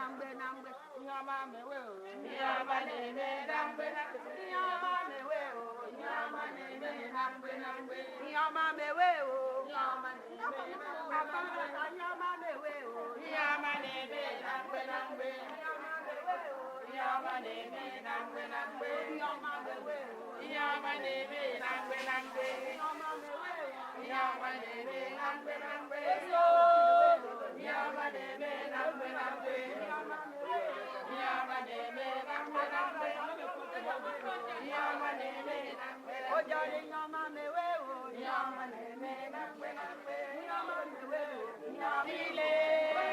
nambe nambe nyama mewe o nyama neme nambe nyama mewe o nyama neme nambe nambe nyama mewe o nyama neme nyama mewe o nyama neme nambe nambe nyama neme nambe nambe nyama mewe o nyama neme nambe nambe nyama mewe o nyama neme nambe nambe nyama neme nambe nambe nyama neme nambe nambe nyama neme nambe ojari nyama mewe o nyama neme nambe nambe nyama mewe o nyama ile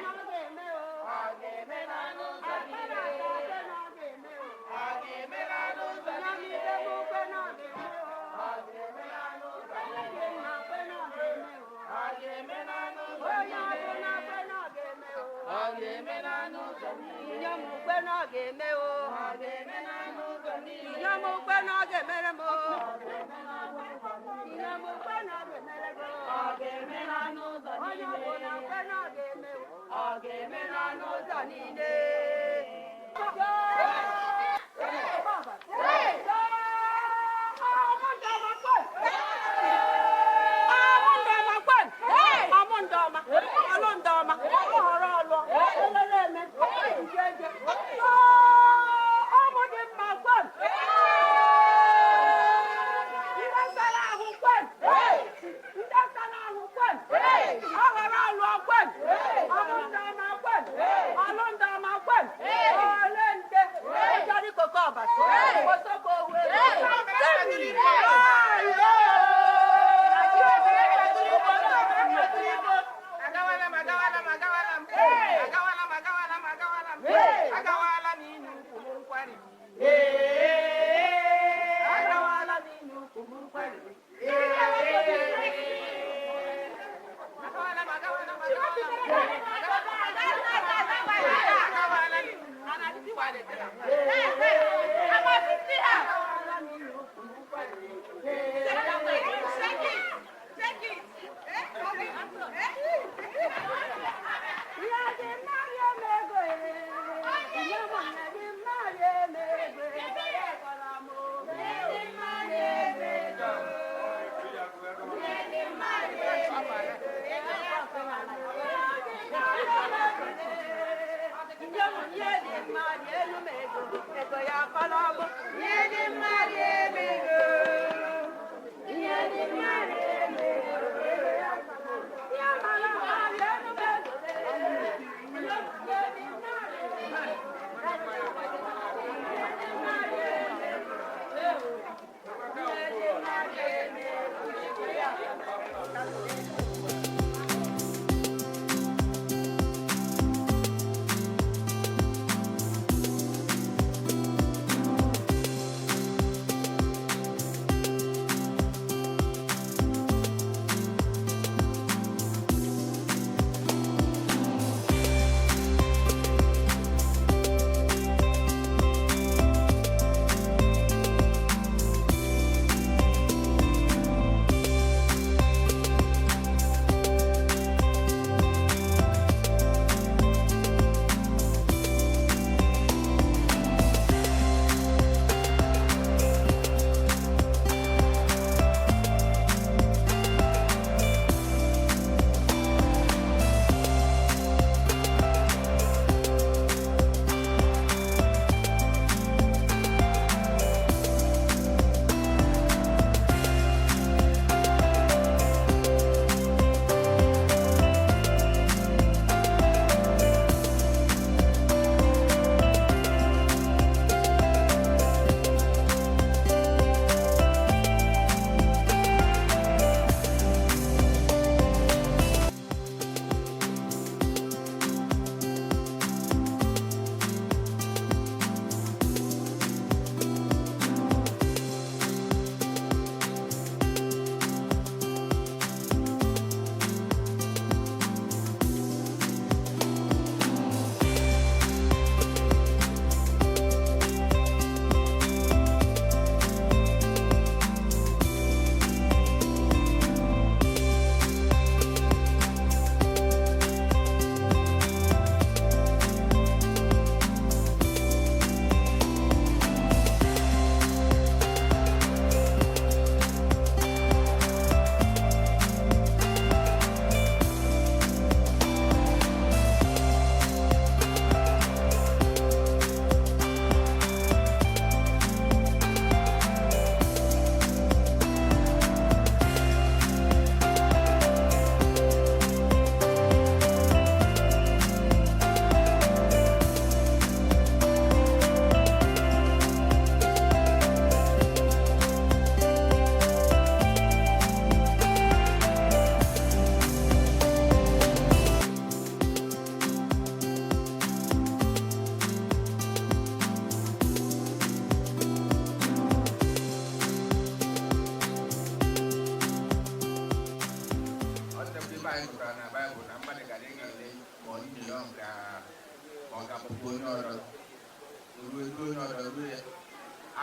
ageme o ageme na nuza ile ageme na nuza ile ageme na nuza ile ageme na nuza ageme na nuza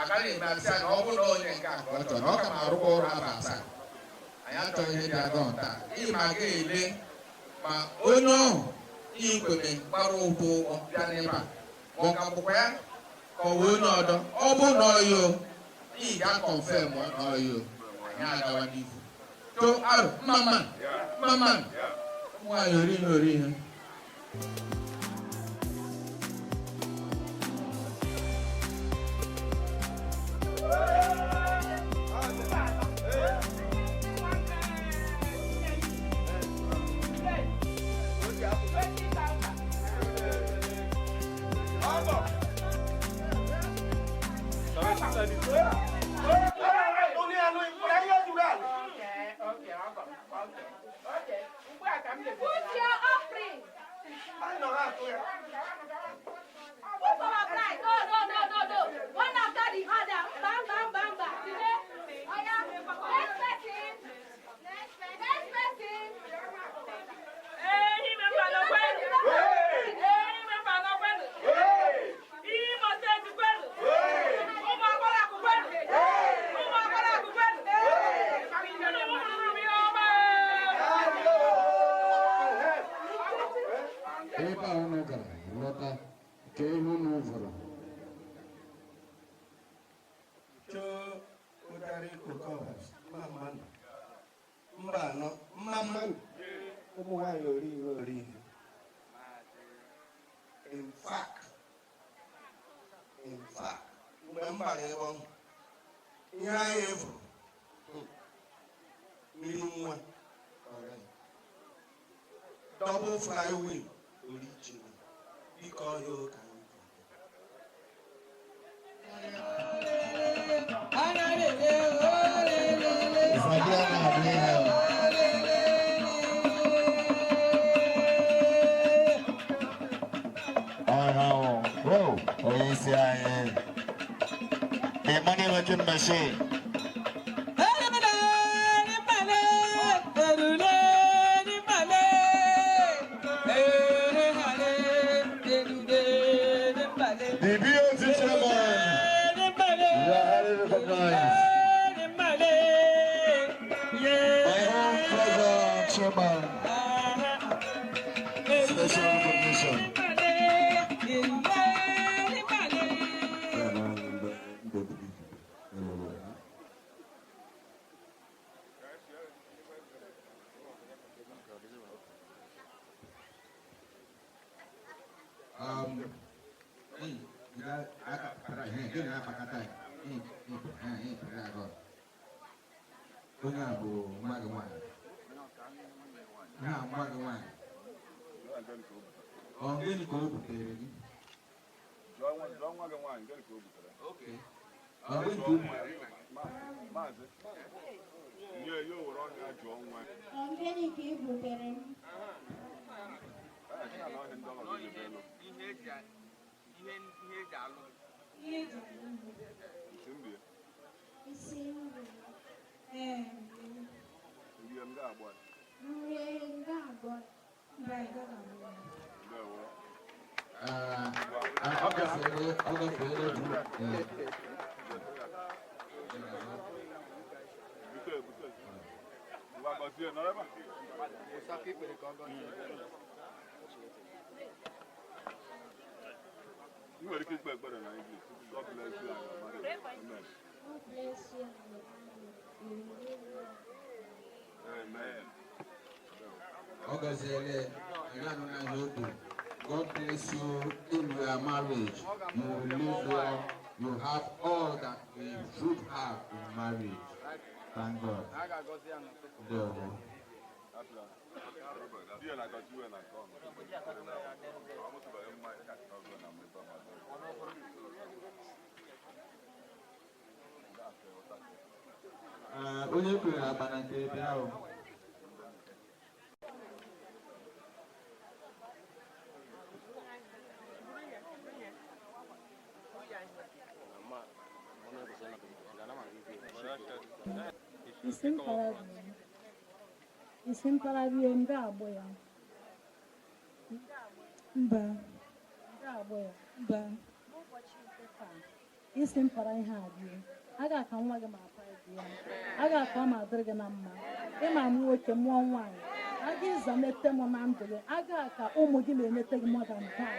agaghị eme asị na ọ bụrụ na onye nke a ka ọ chọrọ na ọ ka ma arụkwa ụra aba asaa anyị achọghị ihe dị agọ nta ịma ga-ele ma onye ọhụ ikweme gbara ụkwụ ụgwọ bịa n'ebe a ma ọ ga-akwụkwọ ya ka ọ wee onye ọdọ ọ bụ na ọyị o ị ga-akọnfem na ọyị o anyị agawa n'ihu to arụ mma nwaanyị ori ihe In fact, remember double flywheel original because you can. The money making machine. The BOT chairman. You are highly recognized. My own brother chairman. Special recognition. You are looking back better than English. God bless you. Amen. God bless you in your marriage. You will live well. You have all that we should have in marriage. Thank God. Onye kwere abana nke ebe ahụ. Isimparabi nga agbo ya. Mba. Nga agbo ya. Mba. isi mpara ihe a bie a ga-aka nwa gị ma apa gị ya a ga-aka ma dịrị gị na mma ịma m nwoke mụọ nwaanyị a ga-ịza mete m na ndụ gị a ga-aka ụmụ gị na-emete gị mọda nke a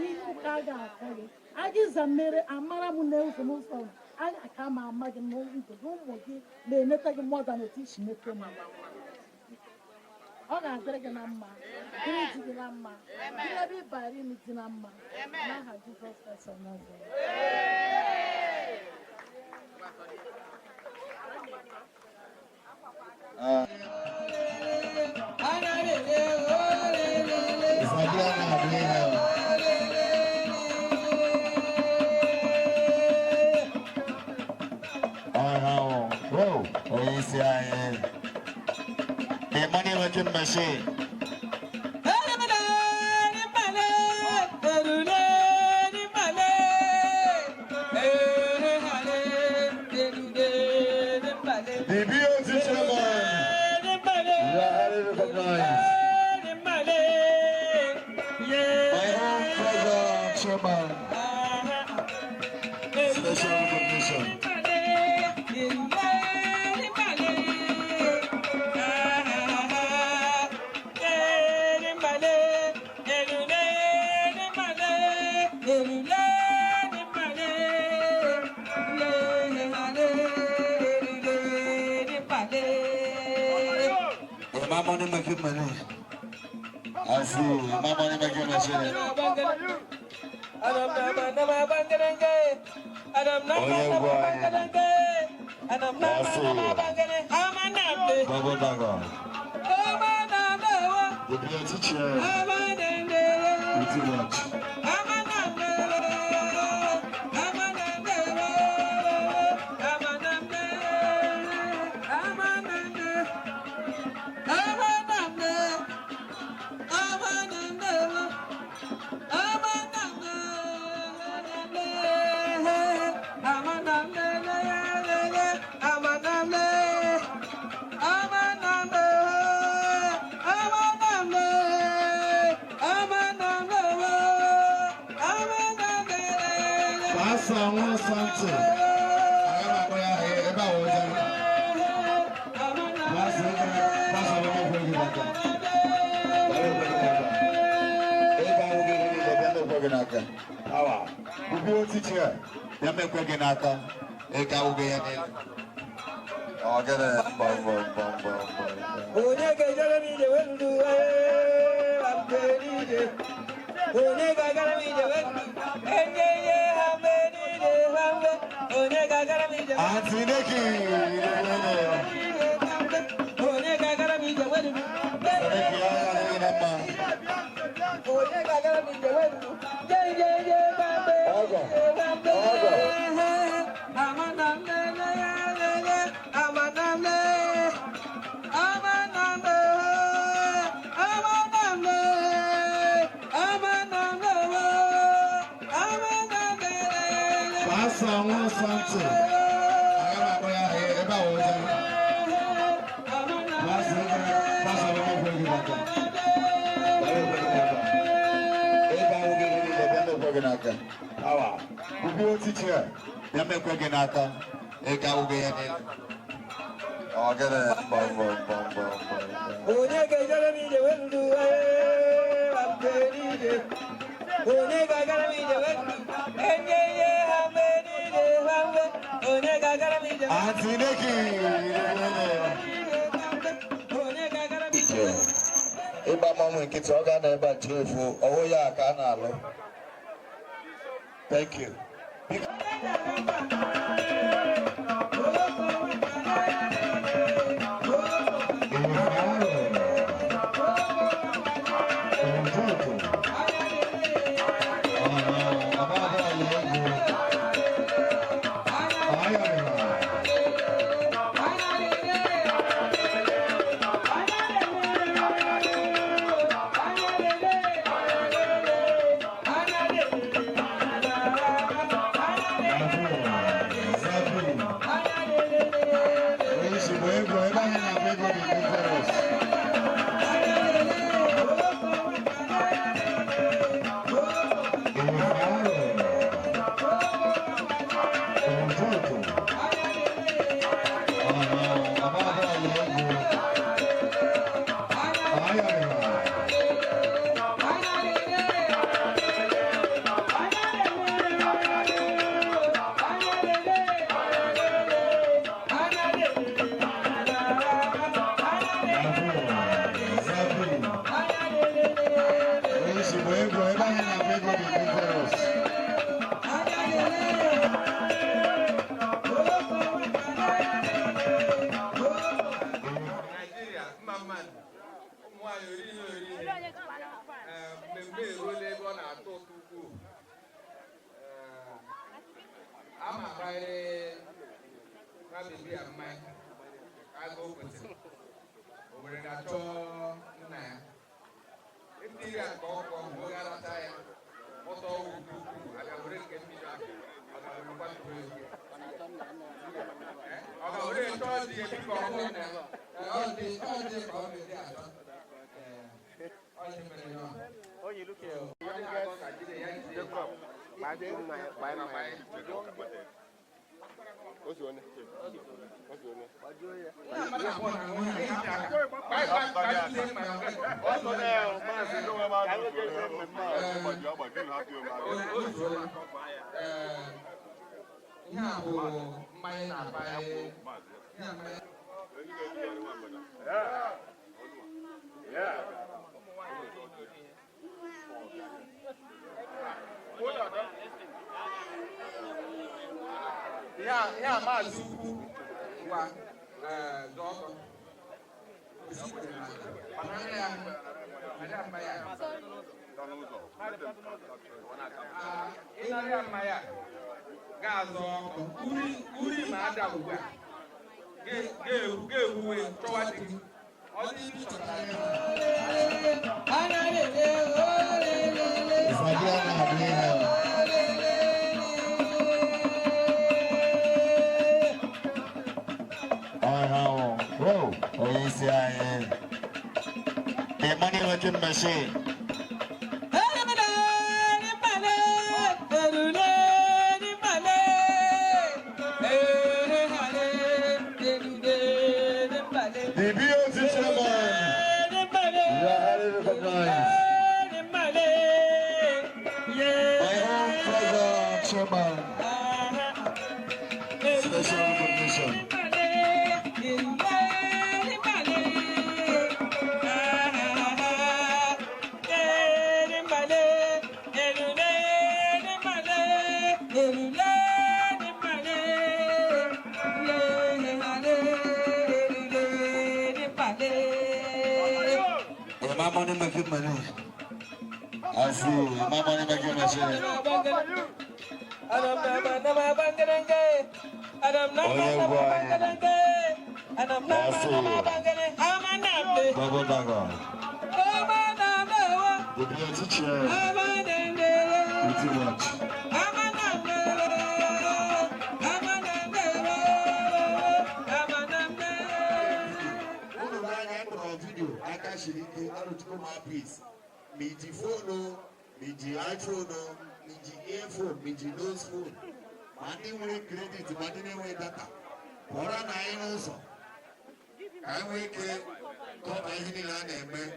ihe ụka a ga-akọ gị a ga-ịza mmere amara m na ụzọ n'ụzọ a ga-aka ma ama gị na ndụ gị ụmụ gị na-emete gị mọda na otu isi mete m ọ ga-adịrị gị na mma dịrị di gị na mma dịrị ebe ịbara imi dị na mma n'aha Jizọs Kraịst of Nazareth. The money making machine. The beauty chairman. You are highly recognized. My own brother chairman. Special recognition. My money making money. I see. My money making machine. Bubble Dago. The beauty chair. Pretty much. Someone something. Thank you. atọ ụtọ ukwuu ama agbanyere nwa bebi ya mmanya aga o kwesịrị o were ga-achọ nna ya ndị ya ka ọkụ ọhụ oge arata ya ọtọ ọgwụ ukwuu aga were nke mmiri ahụ ọ ga-were kwatuo ọ ga-were chọọ dị ebi ka ọhụụ na ọ dị ka ọ dị atọ Oh, you look here. What's your name? What's your name? Yeah, Mazi wa dọkọ. Banana ya, ada mbaya. Ina ya mbaya. Gazo uri ma ada ugbu a. Ga-ewuwe chọwa dị. Ọ dị nchọta ya. Whoa, oh, yes, yeah. The money making machine. The beauty chairman. You are highly recognized. My own brother chairman. Special recognition. My money making money. I see. My money making machine. Double dagger. The beauty chair. Pretty much. Video. I can show you Arochukwu my piece. Me the phone, me the iPhone, me the earphone, me the nose phone. Money will credit, money will data. What am I also? I will get come any land and man.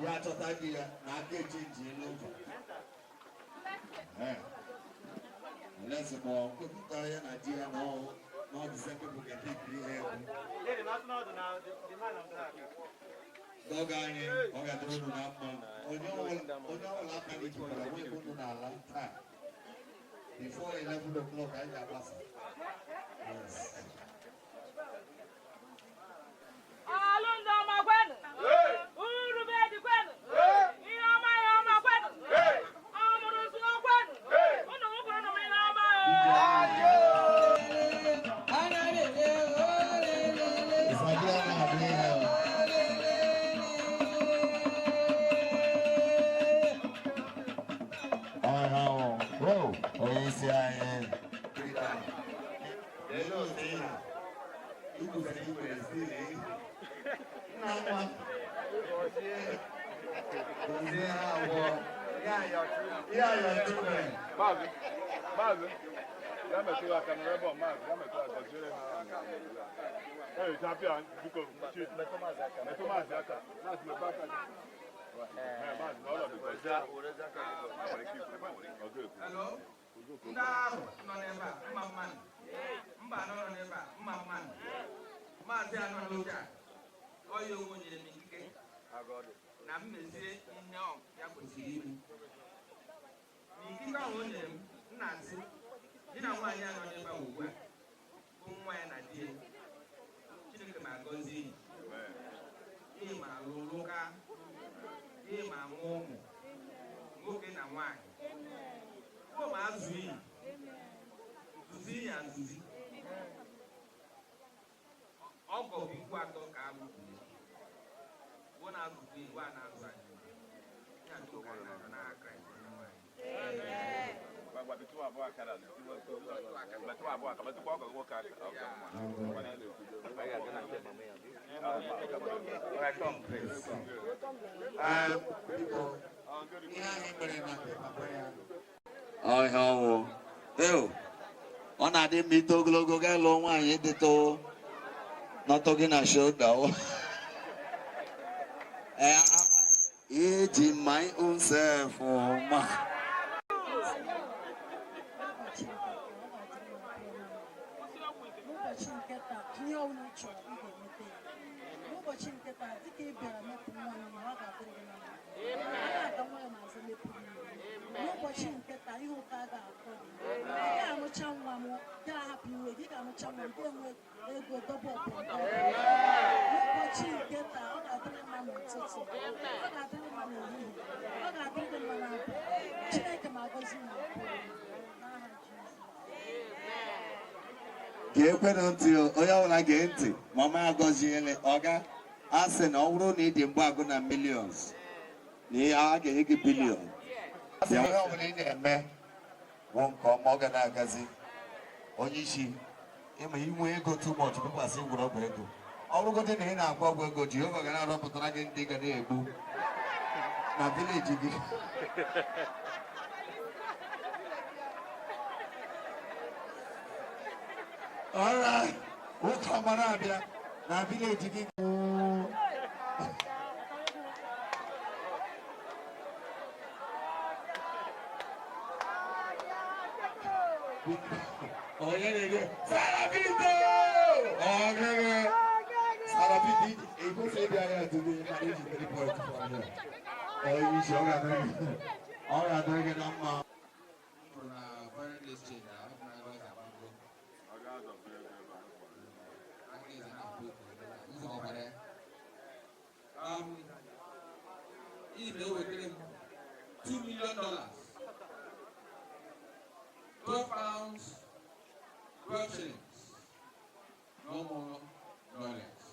Yeah, totally. Now get changing. Let's go. Italian idea now. Not the same people get big here. Dog I got to run up on. Before 11 o'clock, I got lost. Yes. Whoa, oh, yes, yeah. Hello, Tina. You could say you were still in. Yeah, you're children. Marvin. Let me see what I'm about Marvin. Let me see what I'm doing. Hey, champion, because she's Thomas Zaka. That's the back. Hello? Ndị ahụ nọ n'ebe a, mma mmanụ. Mba nọ n'ebe a, mma mmanụ. Maazị anọ n'oge a, ọ ya onwe nyere m ikike. na mmezie ihe ya kwesịrị ime n'ikike ahụ o nyere m na-asị di na nwaanyị anọ n'ebe ugbu a bụ nwa ya na di ya Chineke ma gọzie ihe ma lụlụka ihe ma mụọ ụmụ nwoke na nwaanyị ụmụ ma azụ iyi nzuzi iyi azụzi ọgọ bụ ikwu atọ ka a gbupụ bụ na azụkwu igwe a na-azụ anyị ya tụka na n'aka ọ na-adị mma ito ogologo ga lụọ nwaanyị dịtụ n'ọtọ gị na shoulder. Eji my own self ma. N'ụbọchị nke taa dịka ị bịara mepụ nwa ya ọ ga-adịrị gị na mma. Aga nwa ya mazụ mepụrụ n'ụbọchị nke taa ihe ụka ga-akọ gị. Ị ga-amụcha nwa m ga-ahapụ iwe gị ga-amụcha nwa m ga-enwe ego dọbọ ọbụla. N'ụbọchị nke taa ọ ga-adịrị mma n'ụtụtụ, ọ ga-adịrị mma n'ehihie, ọ ga-adịrị gị mma n'abalị. Chineke ma agọzi unu n'aha Jizọs. Ga-ekwenụ ntị onye ọbụla gee ntị mama ya gọziele ọga a sị na ọ bụrụ na ị dị mgbagụ na millions na ihe a ga-enye gị bilion. Ihe ọbụla ị na-eme bụ nke ọma ọ ga na-agazi onye isi ịma inwe ego too much bụkwasị gwụrụ ọgwụ ego ọ bụrụgodị na ị na-agba ọgwụ ego Jehova ga na-arọpụtara gị ndị ga na-egbu na vileji gị. Alright, ụka mara abịa na vileji gị. Onye na-ege Sarabito! Ogege! Sarabito, ekwesị ịbịa ya today mana eji 3 points from here. Onye isi ọ ga-adịrị gị na mma. If they were getting $2 million, 12 pounds, 12 shillings, no more, no less.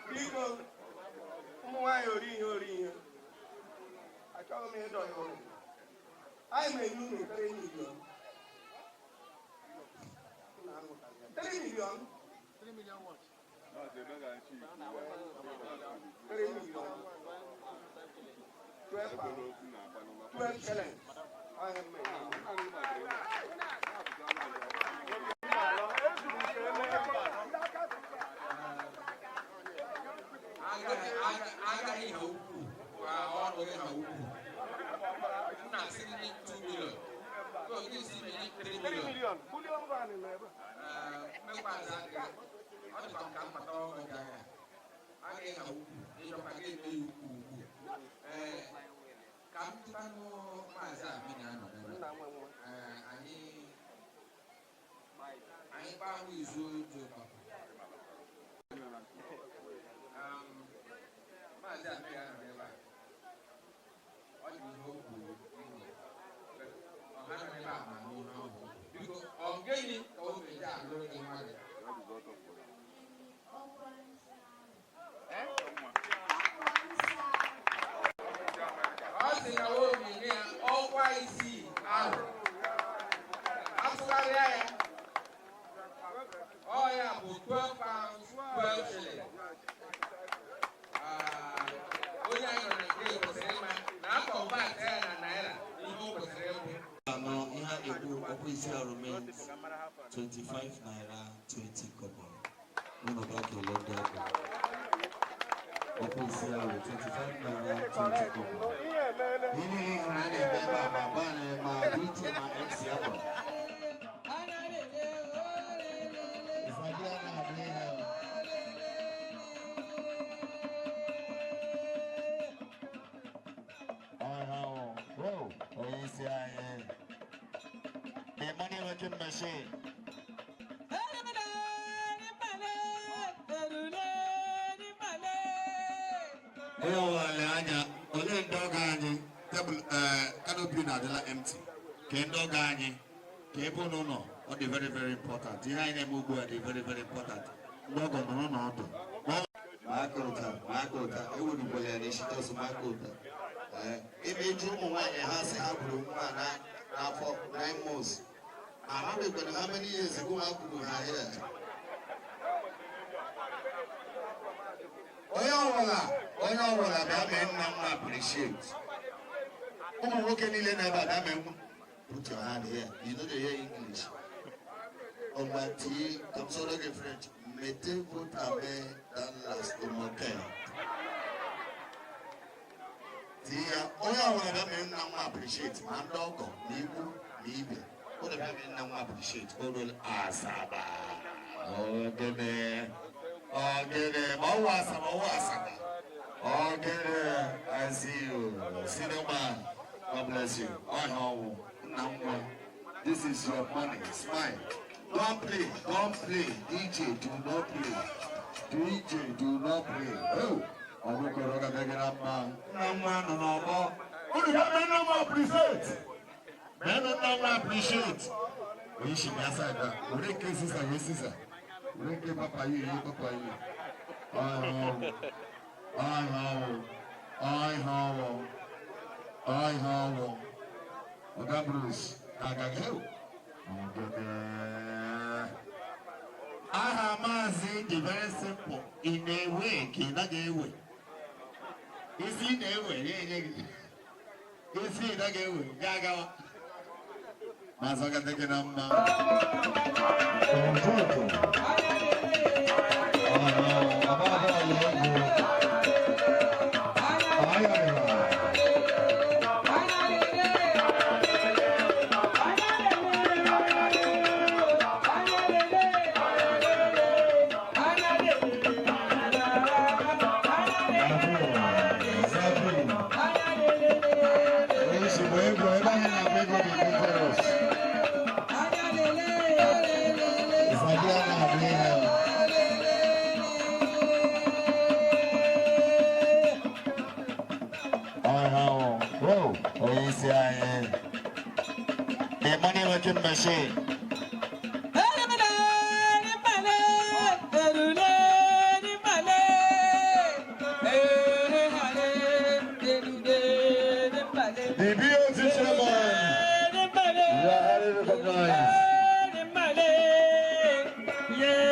Biko, ụmụ nwaanyị ori ihe achọghị m ịdọ ya ọrụ. Anyị na-enye unu 3 million. 3 million? 3 million what? 3 million. 12 shillings. Agaghị ha ukwu ọnụ gị ha ukwu na-asị gị 2 million gị si menye 3 million mekwaza gị ọ dịkwa ka mkpata ọgụ gị agha agaghị ha ukwu ịchọkwa gị eme ya ukwu ukwu ka m tụtanụ maazị Amini anọ anyị kpahụ izu otu ọkpapụ maazị Amini anọ ebe a ọ dị ihe o kwuru ọha nọ ebe a ma n'ihe ọhụụ biko ọ gịnị ka o meji alụrụ gị nwa gị ọ sị na o menye ya ọkwa isii ahụ atụgharịa ya ọ ya bụ 12 pounds 12 shillings onye anyị nọ na nke kwesịrị ịma na akọmbat ya na naira ihe o kwesịrị ịbụ ihe a na-ekwu ọkwa isi remains 25 naira 20 kobo. Unu ga-ekele ndị ọgụ ọkwa isi ahụ 25 naira 20 kobo. Ihe a na-eme ebe a ma greeting my MC ever. If I do not do whoa, oh, you see, the money making machine. Oh, Alanya, only dog table canopy na empty. Can dog cable no, or the very important. The high name will be very important. Dog no. Makota, it would be an issue to Makota. Image room has a now for 9 months. I'm not even how many years ago I could do her hair. Oyola, I appreciate. I'm working in the put your hand here. You know they hear English. On my tea, I'm sorry, French. Mettez-vous ta main dans l'estomac. Tia, Oyola, I appreciate. Man, dog, me. What do I appreciate? Asaba. Oh, give me. Oh, get it. Oh, get it. I see you. See the man. God bless you. Oh, no. This is your money. Smile. Don't play. DJ, do not play. Oh, I'm not going to get up, man. No. Oh, you have no more appreciate. Men don't appreciate. We should be aside that. We don't care, sister. Yes, sister. We don't care, Papa. You. I know. Oga Bruce. ADAMAZI is very simple. In a way, not a way. Is in a way? Is it a way? Gaga. Masaga taking a man. The money making machine. The BOT chairman. You are highly recognized.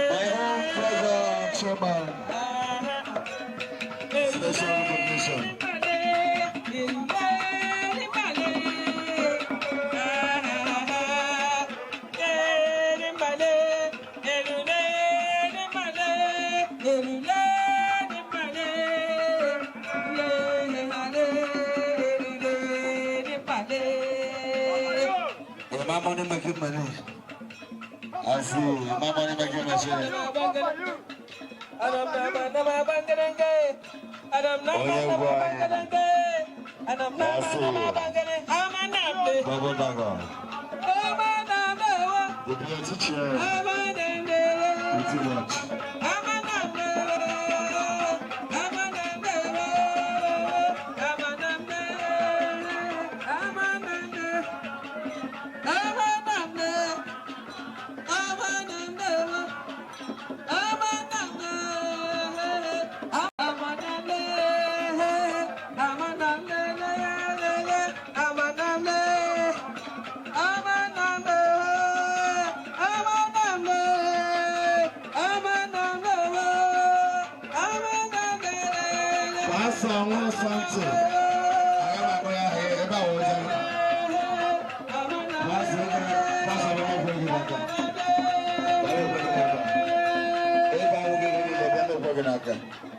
My own brother chairman. Special recognition. My money making money. I see. My money making machine. Bubble Daga. The beauty chair. Pretty much.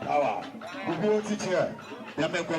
Power. The teacher, they make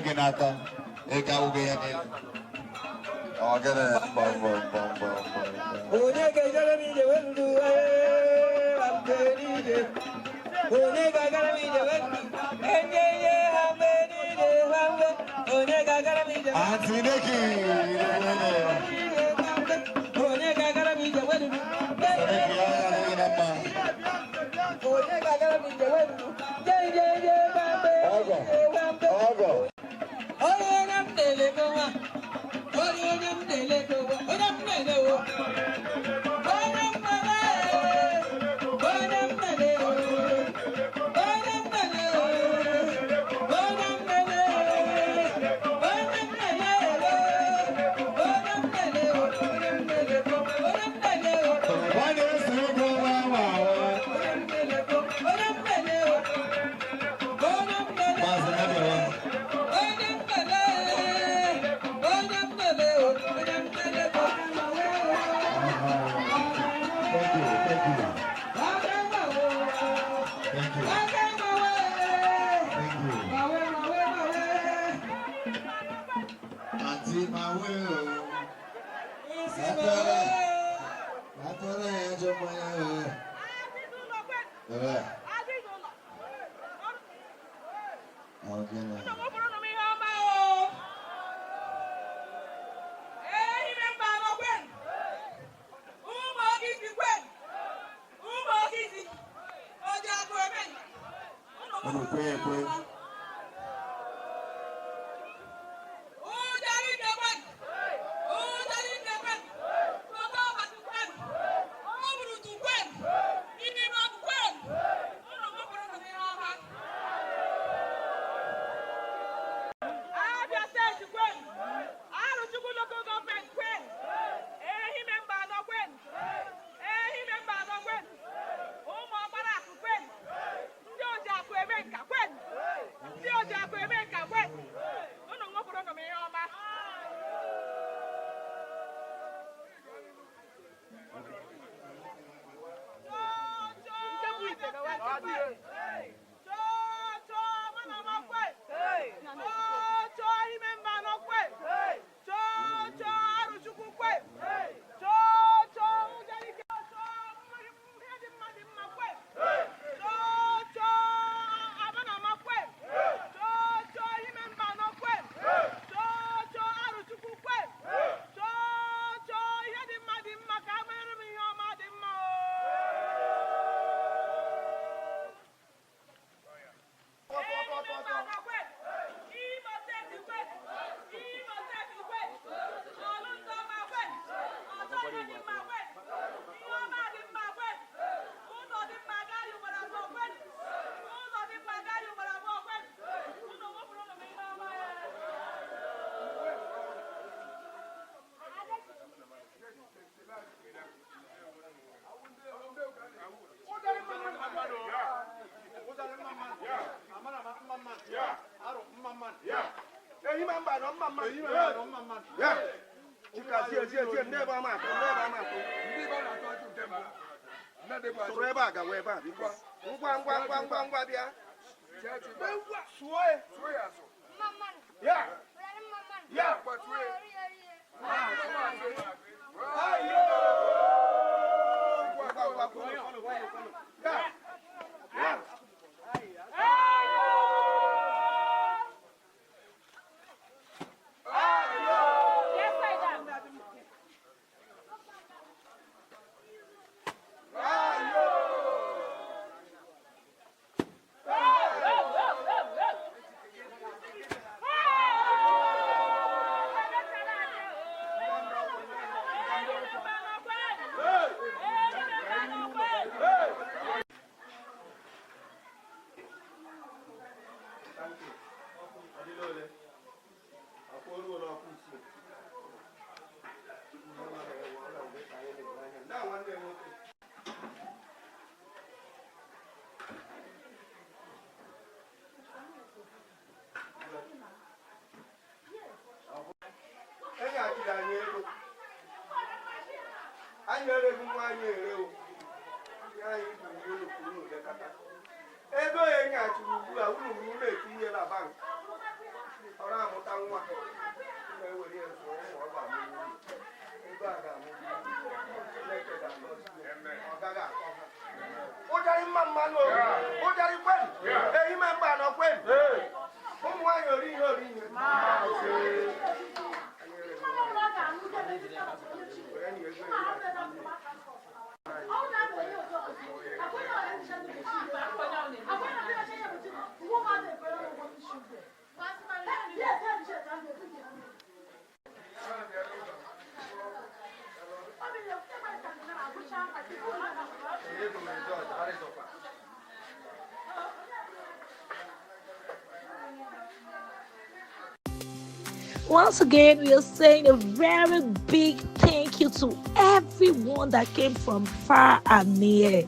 Once again, we are saying a very big thank you to everyone that came from far and near.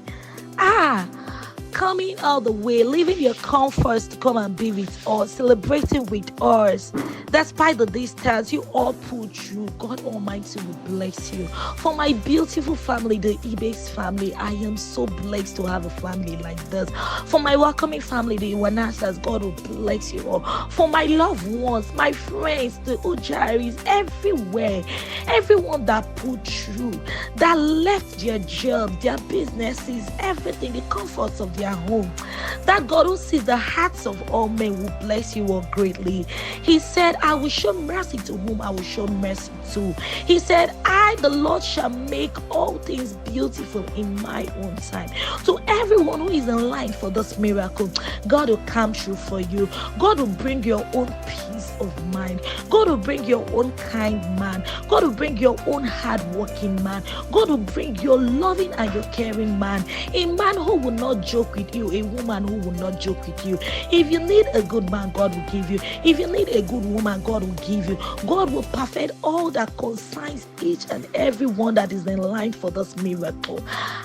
Coming all the way, leaving your comforts to come and be with us, celebrating with us. Despite the distance, you all pulled through. God Almighty will bless you. For my beautiful family, the Ibe's family, I am so blessed to have a family like this. For my welcoming family, the Iwanasas, God will bless you all. For my loved ones, my friends, the Ujaris, everywhere, everyone that pulled through, that left their jobs, their businesses, everything, the comforts of their home, that God who sees the hearts of all men will bless you all greatly. He said, I will show mercy to whom I will show mercy to. He said, I, the Lord, shall make all things beautiful in my own time. To everyone who is in line for this miracle, God will come through for you. God will bring your own peace of mind. God will bring your own kind man. God will bring your own hard-working man. God will bring your loving and your caring man. A man who will not joke with you. A woman who will not joke with you. If you need a good man, God will give you. If you need a good woman, God will give you. God will perfect all that concerns each and every one that is in line for this miracle.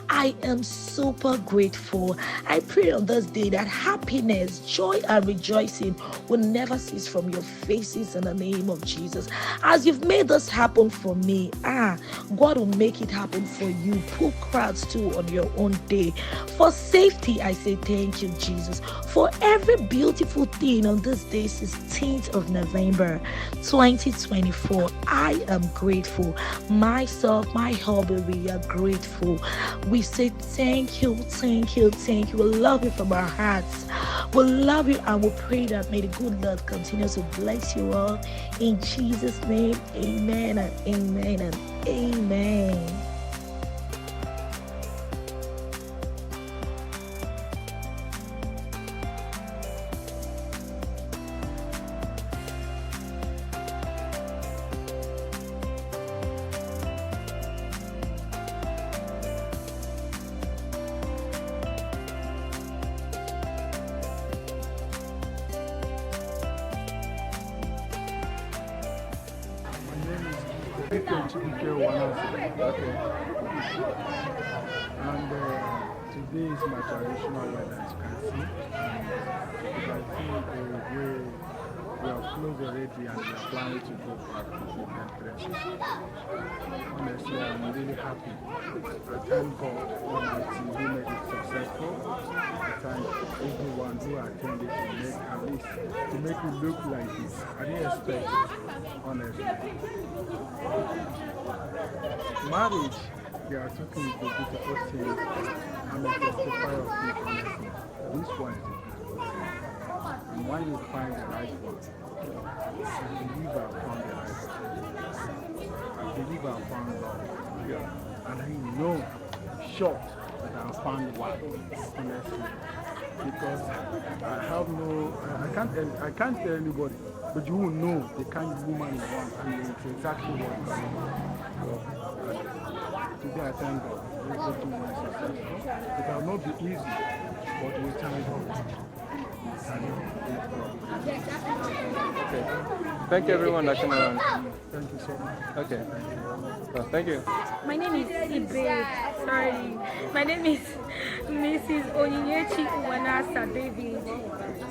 I am super grateful. I pray on this day that happiness, joy, and rejoicing will never cease from your faces in the name of Jesus. As you've made this happen for me, God will make it happen for you. Pull crowds too on your own day. For safety, I say thank you, Jesus. For every beautiful thing on this day, 16th of November 2024, I am grateful. Myself, my hubby, we are grateful. We say thank you, thank you, thank you. We love you from our hearts. We love you and we pray that may the good Lord continue to bless you all. In Jesus' name, amen and amen and amen. Okay. And today is my traditional wedding, as you can see. I think we are close already and we are planning to go back to different places. Honestly, I'm really happy. I thank God Almighty who made it successful. I thank everyone who attended to make it look like this. I didn't expect it, honestly. Marriage, they are talking about beautiful things. I'm a testifier of it, honestly. This one is a beautiful thing. And when you find the right one, I believe I found the right one. I believe I found love. Yeah. And I know, sure, that I found one, honestly. Because I have no, I can't tell anybody, but you will know the kind of woman you want and it's exactly what you want. So, today I thank God. Everything was successful. It will not be easy, but we thank God. Okay. Thank you everyone that came around. Thank you so much. Okay. Well, thank you. My name is Ibe. Sorry. My name is Mrs. Onyinyechii David.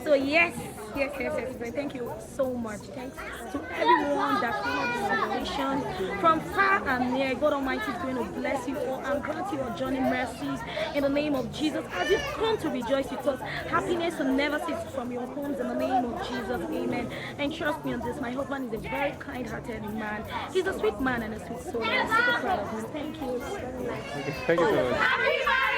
So yes, Yes, yes, yes. Thank you so much. Thanks to everyone that followed the celebration from far and near. God Almighty is going to bless you all and grant you your journey mercies in the name of Jesus. As you've come to rejoice with us, happiness will never cease from your homes in the name of Jesus. Amen. And trust me on this, my husband is a very kind-hearted man. He's a sweet man and a sweet soul. I'm super proud of him. Thank you. Thank you so much.